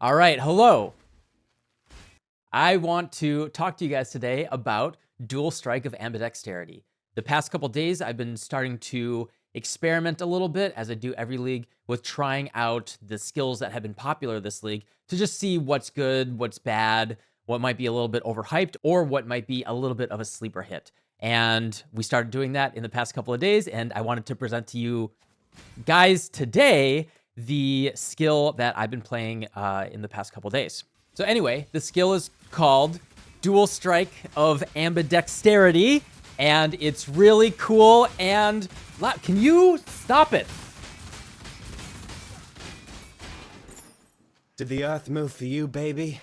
All right, hello. I want to talk to you guys today about Dual Strike of Ambidexterity. The past couple days, I've been starting to experiment a little bit, as I do every league, with trying out the skills that have been popular this league to just see what's good, what's bad, what might be a little bit overhyped, or what might be a little bit of a sleeper hit. And we started doing that in the past couple of days, and I wanted to present to you guys today the skill that I've been playing in the past couple days. So anyway, the skill is called Dual Strike of Ambidexterity, and it's really cool and loud. Can you stop it? Did the earth move for you, baby?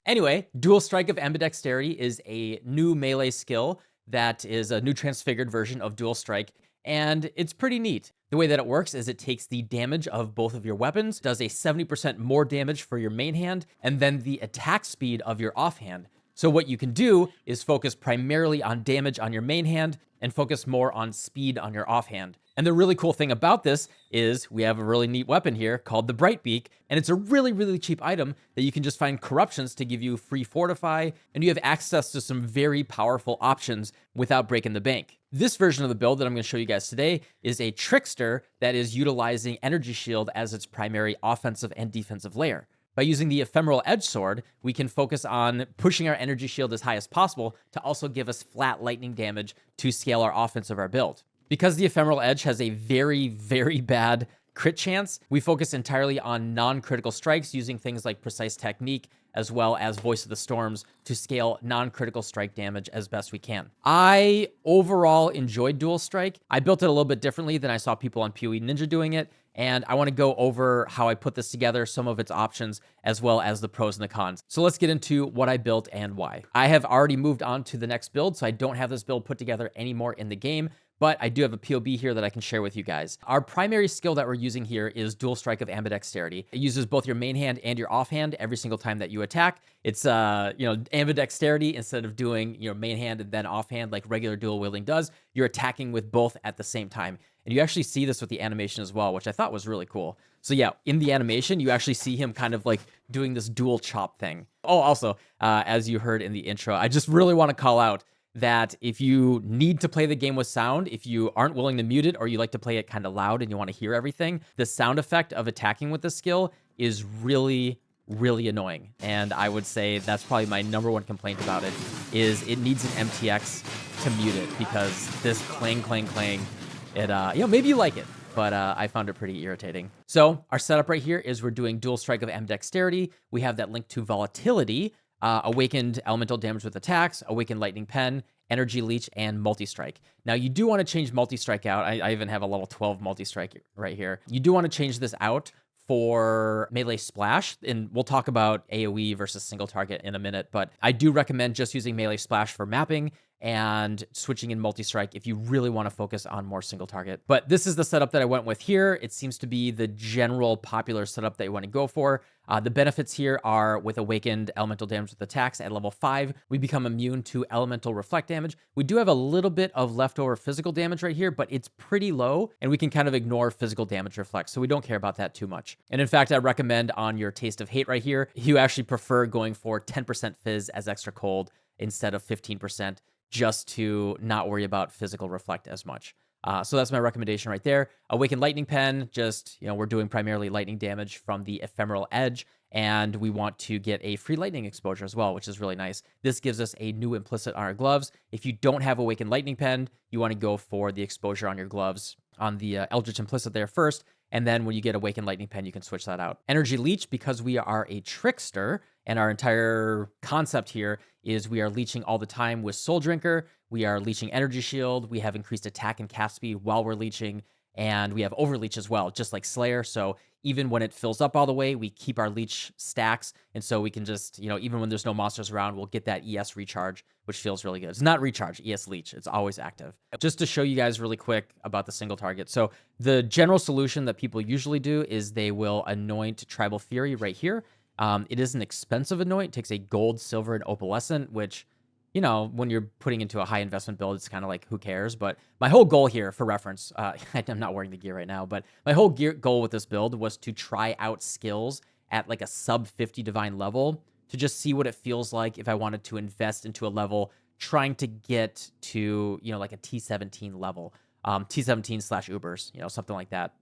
Anyway, Dual Strike of Ambidexterity is a new melee skill that is a new transfigured version of Dual Strike, and it's pretty neat. The way that it works is it takes the damage of both of your weapons, does a 70% more damage for your main hand, and then the attack speed of your offhand. So what you can do is focus primarily on damage on your main hand and focus more on speed on your offhand. And the really cool thing about this is we have a really neat weapon here called the Bright Beak, and it's a really, really cheap item that you can just find corruptions to give you free fortify, and you have access to some very powerful options without breaking the bank. This version of the build that I'm going to show you guys today is a trickster that is utilizing Energy Shield as its primary offensive and defensive layer. By using the Ephemeral Edge Sword, we can focus on pushing our Energy Shield as high as possible to also give us flat lightning damage to scale our offense of our build. Because the Ephemeral Edge has a very, very bad crit chance, we focus entirely on non-critical strikes using things like Precise Technique as well as Voice of the Storms to scale non-critical strike damage as best we can. I overall enjoyed Dual Strike. I built it a little bit differently than I saw people on PoE Ninja doing it, and I want to go over how I put this together, some of its options, as well as the pros and the cons. So let's get into what I built and why. I have already moved on to the next build, so I don't have this build put together anymore in the game, but I do have a POB here that I can share with you guys. Our primary skill that we're using here is Dual Strike of Ambidexterity. It uses both your main hand and your offhand every single time that you attack. It's Ambidexterity instead of doing your main hand and then offhand like regular dual wielding does. You're attacking with both at the same time. And you actually see this with the animation as well, which I thought was really cool. So yeah, in the animation, you actually see him kind of like doing this dual chop thing. Oh, also, as you heard in the intro, I just really want to call out that if you need to play the game with sound, if you aren't willing to mute it or you like to play it kind of loud and you want to hear everything, the sound effect of attacking with this skill is really, really annoying. And I would say that's probably my number one complaint about it, is it needs an MTX to mute it, because this clang, clang, clang, it, maybe you like it, but I found it pretty irritating. So our setup right here is we're doing Dual Strike of Ambidexterity. We have that link to Volatility, Awakened Elemental Damage with Attacks, Awakened Lightning Pen, Energy Leech, and Multi-Strike. Now, you do want to change Multi-Strike out. I even have a level 12 Multi-Strike right here. You do want to change this out for Melee Splash, and we'll talk about AoE versus single target in a minute, but I do recommend just using Melee Splash for mapping and switching in Multi-Strike if you really want to focus on more single target. But this is the setup that I went with here. It seems to be the general popular setup that you want to go for. The benefits here are with Awakened Elemental Damage with Attacks at level 5, we become immune to Elemental Reflect damage. We do have a little bit of leftover physical damage right here, but it's pretty low, and we can kind of ignore physical damage reflex, so we don't care about that too much. And in fact, I recommend on your Taste of Hate right here, you actually prefer going for 10% Fizz as extra cold instead of 15%, just to not worry about physical reflect as much. So that's my recommendation right there. Awakened Lightning Pen, just, we're doing primarily lightning damage from the Ephemeral Edge, and we want to get a free lightning exposure as well, which is really nice. This gives us a new implicit on our gloves. If you don't have Awakened Lightning Pen, you want to go for the exposure on your gloves on the Eldritch Implicit there first, and then when you get Awakened Lightning Pen, you can switch that out. Energy Leech, because we are a trickster, and our entire concept here is we are leeching all the time with Soul Drinker, we are leeching Energy Shield, we have increased attack and cast speed while we're leeching, and we have Overleech as well, just like Slayer. So even when it fills up all the way, we keep our leech stacks, and so we can just, even when there's no monsters around, we'll get that ES recharge, which feels really good. It's not recharge, ES leech. It's always active. Just to show you guys really quick about the single target. So the general solution that people usually do is they will anoint Tribal Fury right here. It is an expensive anoint. It takes a gold, silver, and opalescent, which, when you're putting into a high investment build, it's kind of like, who cares? But my whole goal here, for reference, I'm not wearing the gear right now, but my whole goal with this build was to try out skills at like a sub 50 divine level to just see what it feels like if I wanted to invest into a level trying to get to, like a T17 level, T17/Ubers, something like that,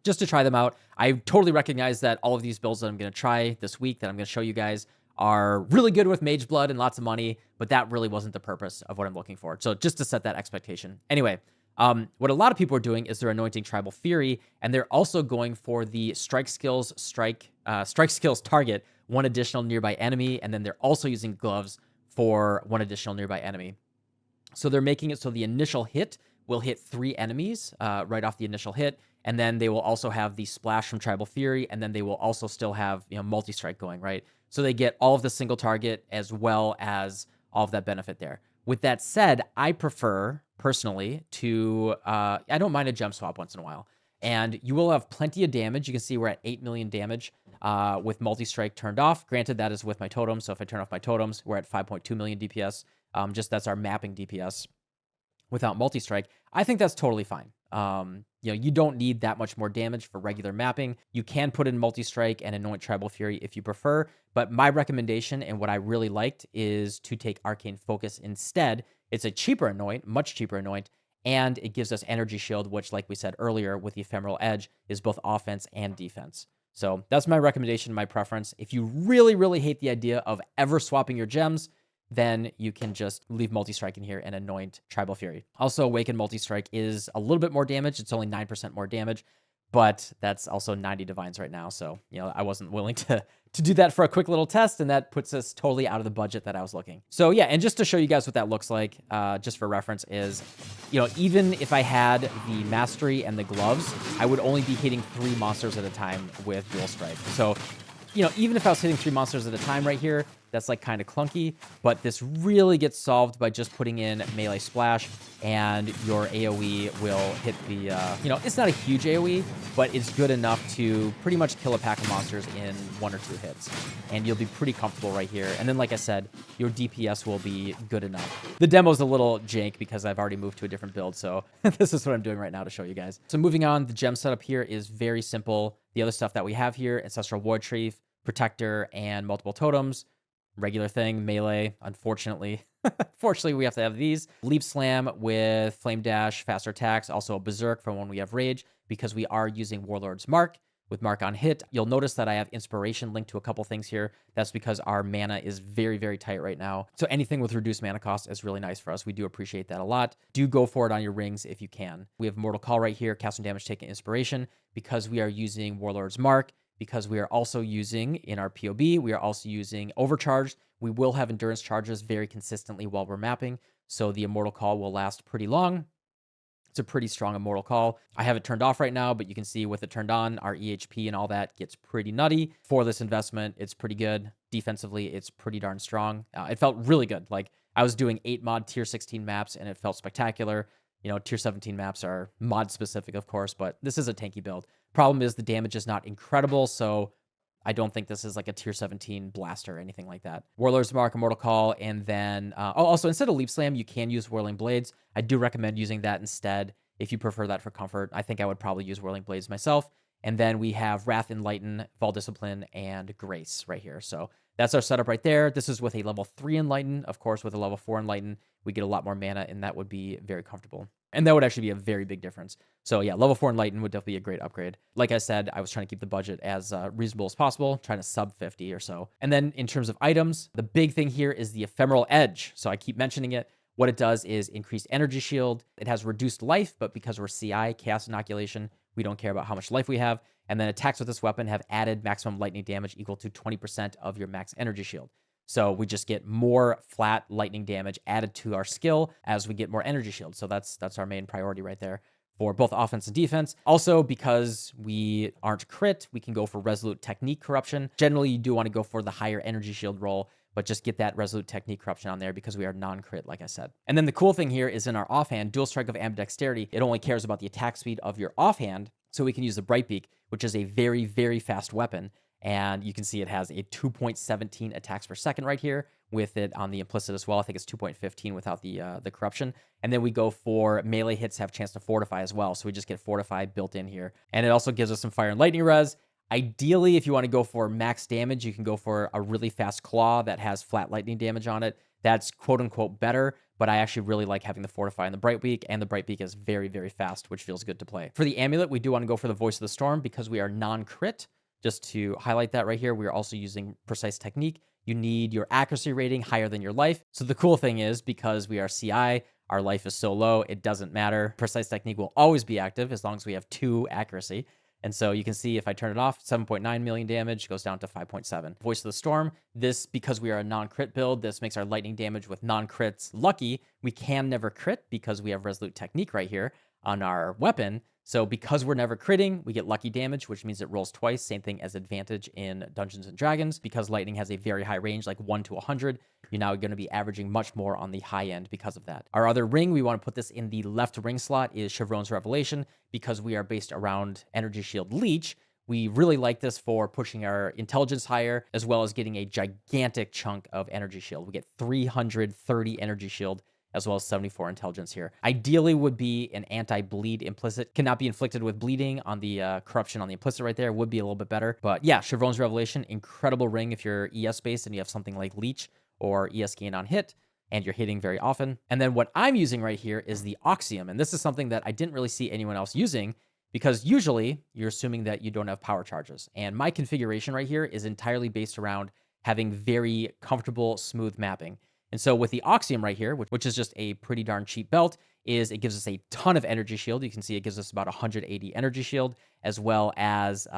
just to try them out. I totally recognize that all of these builds that I'm going to try this week that I'm going to show you guys are really good with Mage Blood and lots of money, but that really wasn't the purpose of what I'm looking for. So just to set that expectation. Anyway, what a lot of people are doing is they're anointing Tribal Fury, and they're also going for the strike skills target one additional nearby enemy, and then they're also using gloves for one additional nearby enemy. So they're making it so the initial hit will hit 3 enemies right off the initial hit, and then they will also have the splash from Tribal Fury, and then they will also still have multi-strike going, right? So they get all of the single target as well as all of that benefit there. With that said, I prefer personally to I don't mind a gem swap once in a while, and you will have plenty of damage. You can see we're at 8 million damage with multi-strike turned off. Granted, that is with my totems, so if I turn off my totems, we're at 5.2 million DPS. Just that's our mapping DPS without multi-strike. I think that's totally fine. You don't need that much more damage for regular mapping. You can put in multi-strike and anoint Tribal Fury if you prefer, but my recommendation and what I really liked is to take Arcane Focus instead. It's a cheaper anoint, much cheaper anoint, and it gives us Energy Shield, which, like we said earlier, with the Ephemeral Edge, is both offense and defense. So that's my recommendation, my preference. If you really, really hate the idea of ever swapping your gems, then you can just leave multi-strike in here and anoint Tribal Fury. Also, Awaken multi-strike is a little bit more damage. It's only 9% more damage, but that's also 90 divines right now. So, I wasn't willing to do that for a quick little test, and that puts us totally out of the budget that I was looking. So yeah, and just to show you guys what that looks like, just for reference is, even if I had the Mastery and the gloves, I would only be hitting 3 monsters at a time with Dual Strike. So, even if I was hitting 3 monsters at a time right here, that's like kind of clunky, but this really gets solved by just putting in melee splash, and your AoE will hit the, it's not a huge AoE, but it's good enough to pretty much kill a pack of monsters in 1 or 2 hits, and you'll be pretty comfortable right here. And then, like I said, your DPS will be good enough. The demo's a little jank because I've already moved to a different build, so this is what I'm doing right now to show you guys. So moving on, the gem setup here is very simple. The other stuff that we have here, Ancestral Void Tree, Protector, and multiple totems. Regular thing, melee, unfortunately. Fortunately, we have to have these. Leap Slam with Flame Dash, faster attacks, also a Berserk from when we have Rage, because we are using Warlord's Mark. With Mark on hit, you'll notice that I have Inspiration linked to a couple things here. That's because our mana is very, very tight right now. So anything with reduced mana cost is really nice for us. We do appreciate that a lot. Do go for it on your rings if you can. We have Mortal Call right here, casting damage taken Inspiration, because we are using Warlord's Mark. Because we are also using, in our POB, we are also using Overcharged. We will have Endurance charges very consistently while we're mapping, so the Immortal Call will last pretty long. It's a pretty strong Immortal Call. I have it turned off right now, but you can see with it turned on, our EHP and all that gets pretty nutty. For this investment, it's pretty good. Defensively, it's pretty darn strong. It felt really good. Like, I was doing 8 mod tier 16 maps, and it felt spectacular. Tier 17 maps are mod specific, of course, but this is a tanky build. Problem is the damage is not incredible, so I don't think this is like a tier 17 blaster or anything like that. Warlord's Mark, Immortal Call, and then also instead of Leap Slam, you can use Whirling Blades. I do recommend using that instead if you prefer that for comfort. I think I would probably use Whirling Blades myself. And then we have Wrath, Enlighten, Fall Discipline, and Grace right here. So that's our setup right there. This is with a level 3 Enlighten. Of course, with a level 4 Enlighten, we get a lot more mana, and that would be very comfortable. And that would actually be a very big difference. So yeah, level 4 Enlighten would definitely be a great upgrade. Like I said, I was trying to keep the budget as reasonable as possible, trying to sub 50 or so. And then in terms of items, the big thing here is the Ephemeral Edge. So I keep mentioning it. What it does is increase Energy Shield. It has reduced life, but because we're CI, Chaos Inoculation, we don't care about how much life we have. And then attacks with this weapon have added maximum lightning damage equal to 20% of your max Energy Shield. So we just get more flat lightning damage added to our skill as we get more Energy Shield. So that's our main priority right there for both offense and defense. Also, because we aren't crit, we can go for Resolute Technique Corruption. Generally, you do want to go for the higher Energy Shield roll, but just get that Resolute Technique Corruption on there because we are non-crit, like I said. And then the cool thing here is in our offhand, Dual Strike of Ambidexterity, it only cares about the attack speed of your offhand, so we can use the Brightbeak, which is a very, very fast weapon. And you can see it has a 2.17 attacks per second right here with it on the implicit as well. I think it's 2.15 without the corruption. And then we go for melee hits have chance to fortify as well. So we just get fortify built in here. And it also gives us some fire and lightning res. Ideally, if you want to go for max damage, you can go for a really fast claw that has flat lightning damage on it. That's quote unquote better, but I actually really like having the Fortify and the Bright Beak, and the Bright Beak is very, very fast, which feels good to play. For the amulet, we do want to go for the Voice of the Storm because we are non-crit. Just to highlight that right here, we are also using Precise Technique. You need your accuracy rating higher than your life. So the cool thing is, because we are CI, our life is so low, it doesn't matter. Precise Technique will always be active as long as we have 2 accuracy. And so you can see if I turn it off, 7.9 million damage goes down to 5.7. Voice of the Storm, this, because we are a non-crit build, this makes our lightning damage with non-crits lucky. We can never crit because we have Resolute Technique right here on our weapon. So because we're never critting, we get lucky damage, which means it rolls twice. Same thing as advantage in Dungeons and Dragons. Because lightning has a very high range, like 1 to 100, you're now going to be averaging much more on the high end because of that. Our other ring, we want to put this in the left ring slot, is Chevron's Revelation. Because we are based around Energy Shield Leech, we really like this for pushing our intelligence higher, as well as getting a gigantic chunk of Energy Shield. We get 330 Energy Shield, as well as 74 intelligence here. Ideally would be an anti-bleed implicit. Cannot be inflicted with bleeding on the corruption on the implicit right there. Would be a little bit better. But yeah, Chevron's Revelation, incredible ring if you're ES based and you have something like Leech or ES gain on hit and you're hitting very often. And then what I'm using right here is the Oxium. And this is something that I didn't really see anyone else using, because usually you're assuming that you don't have power charges. And my configuration right here is entirely based around having very comfortable, smooth mapping. And so with the Oxium right here, which is just a pretty darn cheap belt, is it gives us a ton of energy shield. You can see it gives us about 180 energy shield, as well as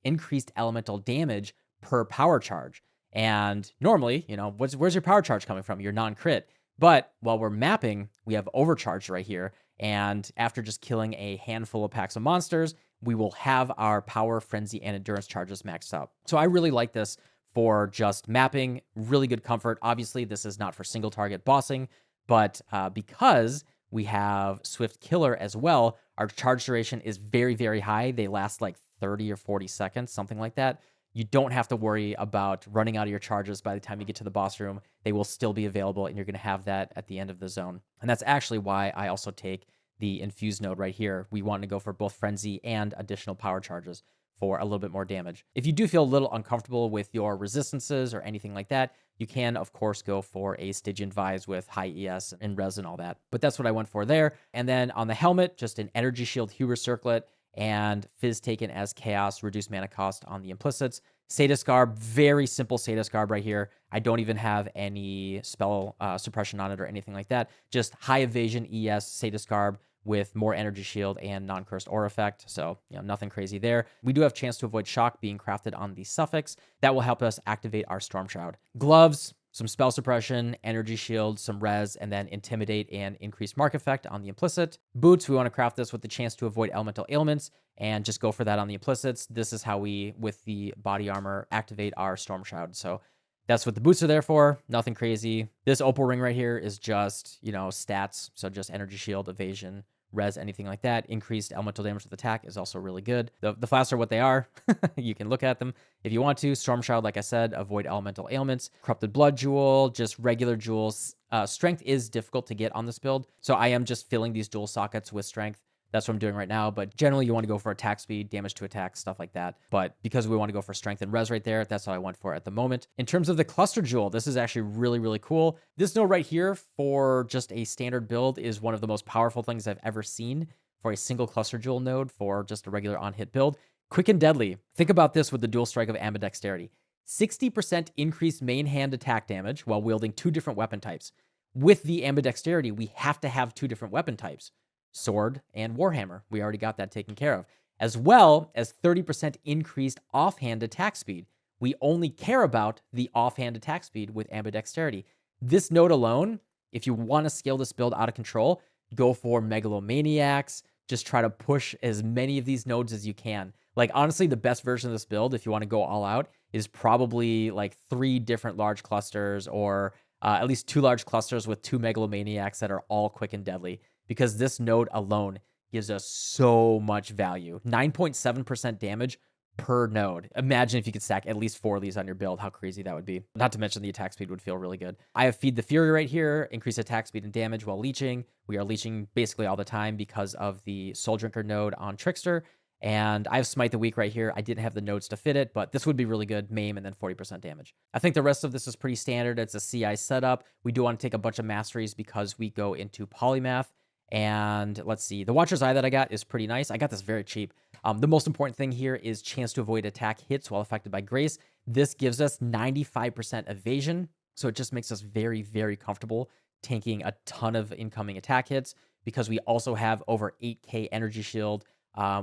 increased elemental damage per power charge. And normally, you know, where's your power charge coming from? Your non-crit. But while we're mapping, we have overcharge right here. And after just killing a handful of packs of monsters, we will have our power, frenzy, and endurance charges maxed out. So I really like this for just mapping, really good comfort. Obviously, this is not for single target bossing, but because we have Swift Killer as well, our charge duration is very, very high. They last like 30 or 40 seconds, something like that. You don't have to worry about running out of your charges by the time you get to the boss room. They will still be available, and you're going to have that at the end of the zone. And that's actually why I also take the infused node right here. We want to go for both frenzy and additional power charges for a little bit more damage. If you do feel a little uncomfortable with your resistances or anything like that, you can, of course, go for a Stygian Vise with high ES and res and all that. But that's what I went for there. And then on the helmet, just an Energy Shield Hubris Circlet and Fizz taken as Chaos, reduced mana cost on the implicits. Sadist Garb, very simple Sadist Garb right here. I don't even have any spell suppression on it or anything like that. Just high evasion ES Sadist Garb with more energy shield and non-cursed aura effect. So, you know, nothing crazy there. We do have chance to avoid shock being crafted on the suffix. That will help us activate our Storm Shroud. Gloves, some spell suppression, energy shield, some res, and then intimidate and increase mark effect on the implicit. Boots, we want to craft this with the chance to avoid elemental ailments and just go for that on the implicits. This is how we, with the body armor, activate our Storm Shroud. So that's what the boots are there for. Nothing crazy. This opal ring right here is just, you know, stats. So just energy shield, evasion, res, anything like that. Increased elemental damage with attack is also really good. The flasks are what they are. You can look at them if you want to. Storm Shroud, like I said, avoid elemental ailments. Corrupted Blood Jewel, just regular jewels. Strength is difficult to get on this build, so I am just filling these jewel sockets with strength. That's what I'm doing right now, but generally you want to go for attack speed, damage to attack, stuff like that. But because we want to go for strength and res right there, that's what I went for at the moment. In terms of the cluster jewel, this is actually really, really cool. This node right here for just a standard build is one of the most powerful things I've ever seen for a single cluster jewel node for just a regular on-hit build. Quick and deadly. Think about this with the Dual Strike of Ambidexterity. 60% increased main hand attack damage while wielding 2 different weapon types. With the Ambidexterity, we have to have 2 different weapon types. Sword and Warhammer. We already got that taken care of. As well as 30% increased offhand attack speed. We only care about the offhand attack speed with Ambidexterity. This node alone, if you want to scale this build out of control, go for Megalomaniacs. Just try to push as many of these nodes as you can. Like, honestly, the best version of this build, if you want to go all out, is probably like 3 different large clusters, or at least 2 large clusters with 2 Megalomaniacs that are all quick and deadly. Because this node alone gives us so much value. 9.7% damage per node. Imagine if you could stack at least 4 of these on your build, how crazy that would be. Not to mention the attack speed would feel really good. I have Feed the Fury right here, increase attack speed and damage while leeching. We are leeching basically all the time because of the Soul Drinker node on Trickster, And I have Smite the Weak right here. I didn't have the nodes to fit it, but this would be really good. Maim and then 40% damage. I think the rest of this is pretty standard. It's a CI setup. We do want to take a bunch of masteries because we go into Polymath. And let's see, the Watcher's Eye that I got is pretty nice. I got this very cheap. The most important thing here is chance to avoid attack hits while affected by Grace. This gives us 95% evasion. So it just makes us very, very comfortable tanking a ton of incoming attack hits because we also have over 8k energy shield.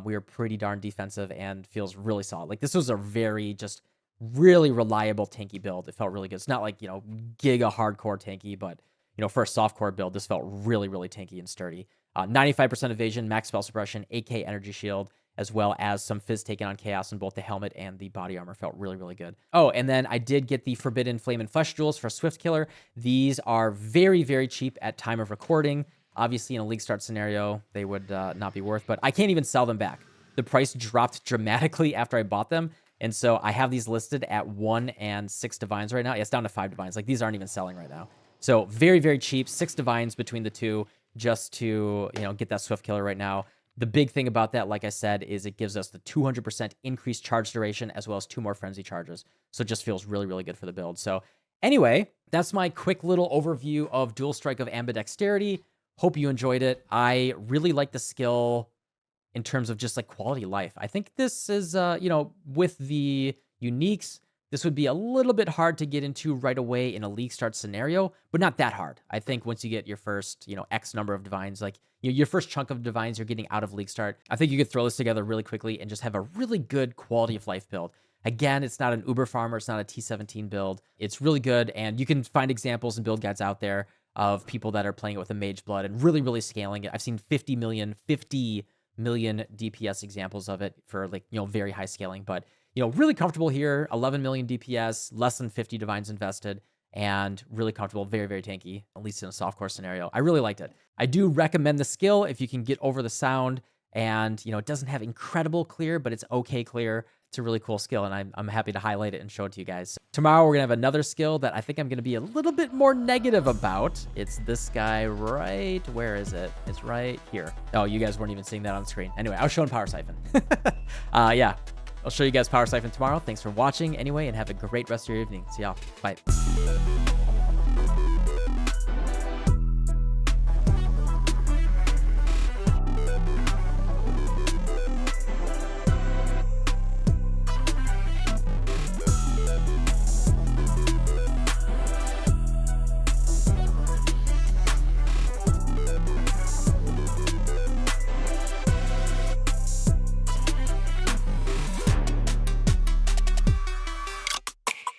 We are pretty darn defensive and feels really solid. Like, this was a very just really reliable tanky build. It felt really good. It's not like, giga hardcore tanky, but, for a softcore build, this felt really, really tanky and sturdy. 95% evasion, max spell suppression, 8k energy shield, as well as some fizz taken on chaos in both the helmet and the body armor felt really, really good. Oh, and then I did get the Forbidden Flame and Flesh Jewels for Swift Killer. These are very, very cheap at time of recording. Obviously, in a league start scenario, they would not be worth, but I can't even sell them back. The price dropped dramatically after I bought them, and so I have these listed at 1 and 6 divines right now. Yeah, it's down to 5 divines. Like, these aren't even selling right now. So very, very cheap, 6 divines between the two just to, get that Swift Killer right now. The big thing about that, like I said, is it gives us the 200% increased charge duration as well as 2 more frenzy charges. So it just feels really, really good for the build. So anyway, that's my quick little overview of Dual Strike of Ambidexterity. Hope you enjoyed it. I really like the skill in terms of just like quality of life. I think this is, with the uniques, this would be a little bit hard to get into right away in a league start scenario, but not that hard. I think once you get your first, X number of divines, like your first chunk of divines you're getting out of league start, I think you could throw this together really quickly and just have a really good quality of life build. Again, it's not an uber farmer. It's not a T17 build. It's really good. And you can find examples and build guides out there of people that are playing it with a mage blood and really, really scaling it. I've seen 50 million DPS examples of it for very high scaling, but really comfortable here. 11 million DPS, less than 50 divines invested, and really comfortable, very, very tanky, at least in a softcore scenario. I really liked it. I do recommend the skill if you can get over the sound, and it doesn't have incredible clear, but it's okay clear. It's a really cool skill, and I'm happy to highlight it and show it to you guys. Tomorrow, we're going to have another skill that I think I'm going to be a little bit more negative about. It's this guy right... Where is it? It's right here. Oh, you guys weren't even seeing that on the screen. Anyway, I was showing Power Siphon. Yeah, I'll show you guys Power Siphon tomorrow. Thanks for watching anyway, and have a great rest of your evening. See y'all. Bye.